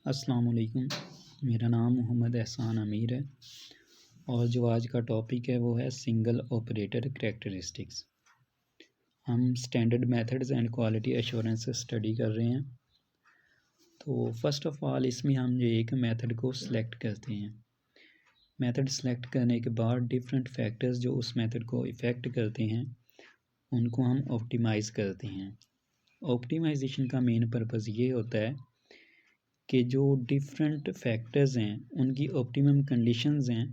अस्सलाम वालेकुम। मेरा नाम मोहम्मद एहसान अमीर है और जो आज का टॉपिक है वो है सिंगल ऑपरेटर करैक्टरिस्टिक्स। हम standard methods and quality assurance study कर रहे हैं। तो फर्स्ट ऑफ ऑल इसमें हम जो एक मेथड को सिलेक्ट करते हैं। मेथड सेलेक्ट करने के बाद डिफरेंट फैक्टर्स जो उस मेथड को इफ़ेक्ट करते हैं उनको हम ऑप्टिमाइज़ करते हैं। ऑप्टिमाइजेशन का मेन पर्पज़ ये होता है कि जो डिफरेंट फैक्टर्स हैं उनकी ऑप्टिमम कंडीशंस हैं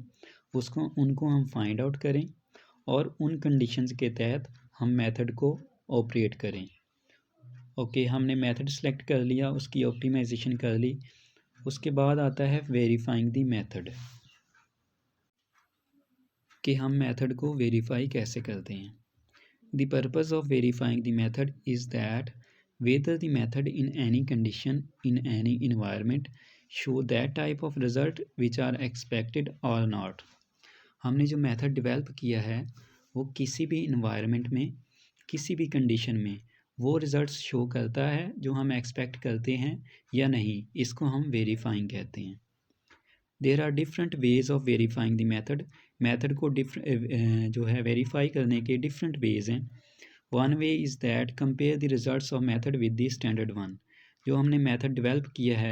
उनको हम फाइंड आउट करें और उन कंडीशंस के तहत हम मेथड को ऑपरेट करें। ओके, हमने मेथड सेलेक्ट कर लिया, उसकी ऑप्टिमाइजेशन कर ली। उसके बाद आता है वेरीफाइंग द मेथड कि हम मेथड को वेरीफाई कैसे करते हैं। The purpose of verifying the method is that whether the method in any condition in any environment show that type of result which are expected or not। हमने जो method develop किया है वो किसी भी इन्वायरमेंट में किसी भी कंडीशन में वो रिज़ल्ट्स शो करता है जो हम एक्सपेक्ट करते हैं या नहीं, इसको हम वेरीफाइंग कहते हैं। There are different ways of verifying the method. Method को जो है वेरीफाई करने के डिफरेंट वेज़ हैं। One way is that compare the results of method with the standard one. जो हमने मेथड डेवलप किया है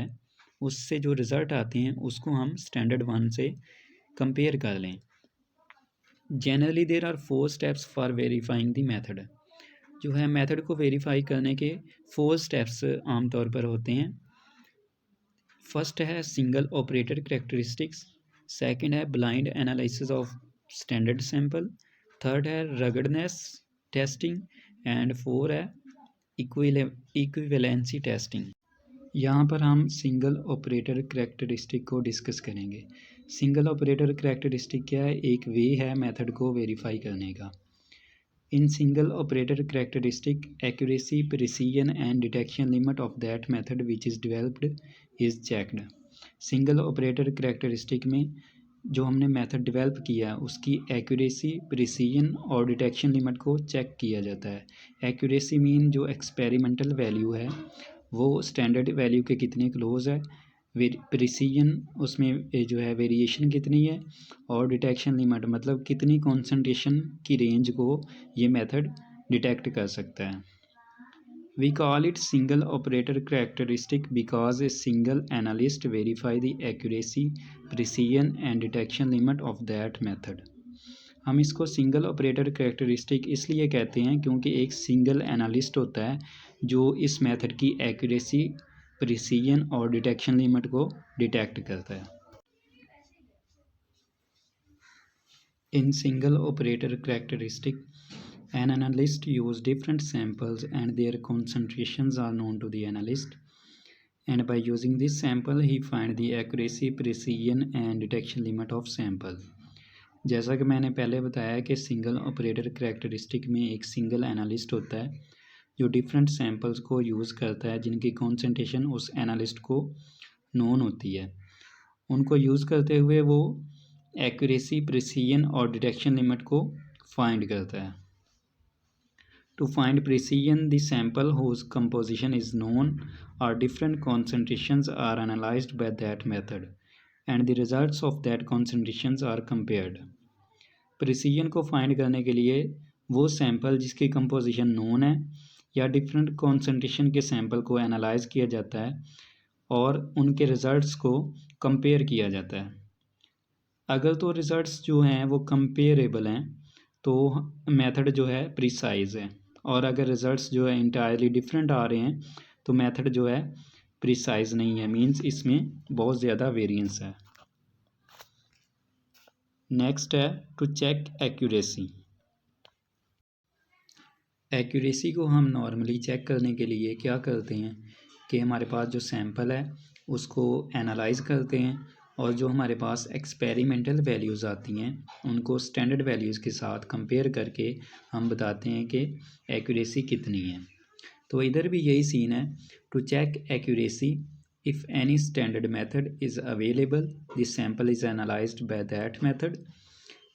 उससे जो रिज़ल्ट आते हैं उसको हम स्टैंडर्ड वन से कंपेयर कर लें। Generally there are 4 steps for verifying the method. जो है मेथड को वेरीफाई करने के 4 स्टेप्स आमतौर पर होते हैं। फर्स्ट है सिंगल ऑपरेटर करैक्टरिस्टिक्स, सेकंड है blind analysis of standard sample, third है रगडनेस टेस्टिंग एंड 4 है इक्विवेलेंसी टेस्टिंग। यहाँ पर हम सिंगल ऑपरेटर करैक्टरिस्टिक को डिस्कस करेंगे। सिंगल ऑपरेटर करैक्टरिस्टिक क्या है? एक वे है मेथड को वेरीफाई करने का। In single operator characteristic accuracy, precision and detection limit of that method which is developed is checked. Single operator characteristic में जो हमने मेथड डेवलप किया उसकी एक्यूरेसी, प्रिसीजन और डिटेक्शन लिमिट को चेक किया जाता है। एक्यूरेसी मीन जो एक्सपेरिमेंटल वैल्यू है वो स्टैंडर्ड वैल्यू के कितने क्लोज है, प्रिसीजन उसमें जो है वेरिएशन कितनी है, और डिटेक्शन लिमिट मतलब कितनी कॉन्सेंट्रेशन की रेंज को ये मेथड डिटेक्ट कर सकता है। We call it single operator characteristic because a single analyst verify the accuracy, precision and detection limit of that method। हम इसको सिंगल ऑपरेटर करैक्टरिस्टिक इसलिए कहते हैं क्योंकि एक सिंगल एनालिस्ट होता है जो इस मेथड की एक्यूरेसी, प्रिसीजन और डिटेक्शन लिमिट को डिटेक्ट करता है। In single operator characteristic an analyst use different samples and their concentrations are known to the analyst, and by using this sample he find the accuracy, precision and detection limit of sample। जैसा कि मैंने पहले बताया कि single operator characteristic में एक single analyst होता है जो डिफरेंट सैम्पल्स को यूज़ करता है जिनकी कॉन्सेंट्रेशन उस एनालिस्ट को नोन होती है। उनको यूज़ करते हुए वो एक्यूरेसी, प्रिसीजन और डिटेक्शन लिमिट को फाइंड करता है। To find precision, the sample whose composition is known or different concentrations are analyzed by that method, and the results of that concentrations are compared। Precision को find करने के लिए वो sample जिसकी composition known है या डिफरेंट कॉन्सेंट्रेशन के sample को एनालाइज किया जाता है और उनके रिजल्ट्स को कंपेयर किया जाता है। अगर तो रिजल्ट्स जो हैं वो कंपेरेबल हैं तो मेथड जो है प्रिसाइज है, और अगर रिज़ल्ट्स जो है इंटायरली डिफरेंट आ रहे हैं तो मेथड जो है प्रिसाइज नहीं है, मींस इसमें बहुत ज़्यादा वेरिएंस है। नेक्स्ट है टू चेक एक्यूरेसी। एक्यूरेसी को हम नॉर्मली चेक करने के लिए क्या करते हैं कि हमारे पास जो सैंपल है उसको एनालाइज करते हैं और जो हमारे पास एक्सपेरिमेंटल वैल्यूज़ आती हैं उनको स्टैंडर्ड वैल्यूज़ के साथ कंपेयर करके हम बताते हैं कि एक्यूरेसी कितनी है। तो इधर भी यही सीन है। To check accuracy, if any standard method is available the sample is analysed by that method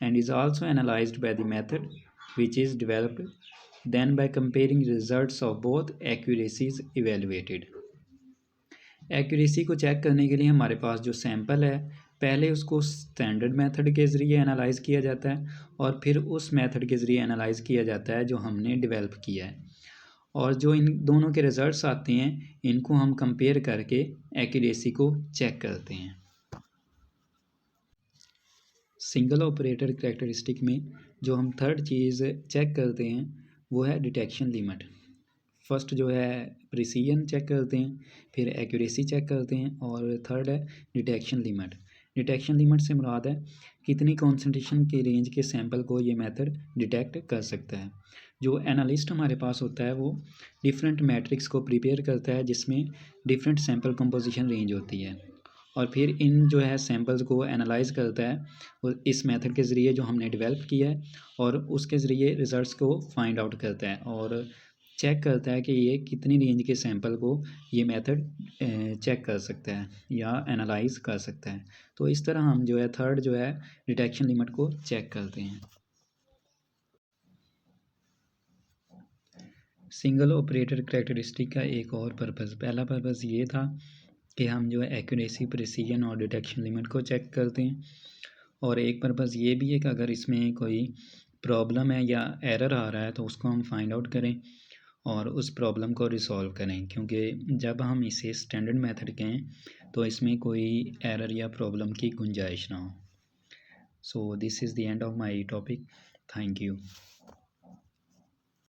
and is also analysed by the method which is developed, then by comparing results of both accuracy is evaluated। Accuracy को check करने के लिए हमारे पास जो sample है, पहले उसको standard method के ज़रिए एनालाइज़ किया जाता है और फिर उस मेथड के ज़रिए एनालाइज़ किया जाता है जो हमने डेवलप किया है। और जो इन दोनों के रिज़ल्ट्स आते हैं, इनको हम कंपेयर करके एक्यूरेसी को चेक करते हैं। सिंगल ऑपरेटर कैरेक्टरिस्टिक में जो हम थर्ड चीज़ चेक करते हैं वो है डिटेक्शन लिमिट। फर्स्ट जो है प्रिसीजन चेक करते हैं, फिर एक्यूरेसी चेक करते हैं और थर्ड है डिटेक्शन लिमिट। डिटेक्शन लिमिट से मुराद है कितनी कॉन्सेंट्रेशन के रेंज के सैंपल को ये मेथड डिटेक्ट कर सकता है। जो एनालिस्ट हमारे पास होता है वो डिफरेंट मैट्रिक्स को प्रिपेयर करता है जिसमें डिफरेंट सैंपल कंपोजिशन रेंज होती है और फिर इन जो है सैंपल्स को एनालाइज करता है और इस मेथड के ज़रिए जो हमने डेवलप किया है और उसके ज़रिए रिज़ल्ट्स को फाइंड आउट करता है और चेक करता है कि ये कितनी रेंज के सैंपल को ये मेथड चेक कर सकता है या एनालाइज कर सकता है। तो इस तरह हम जो है थर्ड जो है डिटेक्शन लिमिट को चेक करते हैं। सिंगल ऑपरेटर कैरेक्टरिस्टिक का एक और पर्पज़, पहला पर्पज़ ये था कि हम जो है एक्यूरेसी, प्रिसीजन और डिटेक्शन लिमिट को चेक करते हैं और एक पर्पज़ ये भी है कि अगर इसमें कोई प्रॉब्लम है या एरर आ रहा है तो उसको हम फाइंड आउट करें और उस प्रॉब्लम को रिसॉल्व करें, क्योंकि जब हम इसे स्टैंडर्ड मेथड कहें तो इसमें कोई एरर या प्रॉब्लम की गुंजाइश ना हो। So this is the end of my topic. Thank you.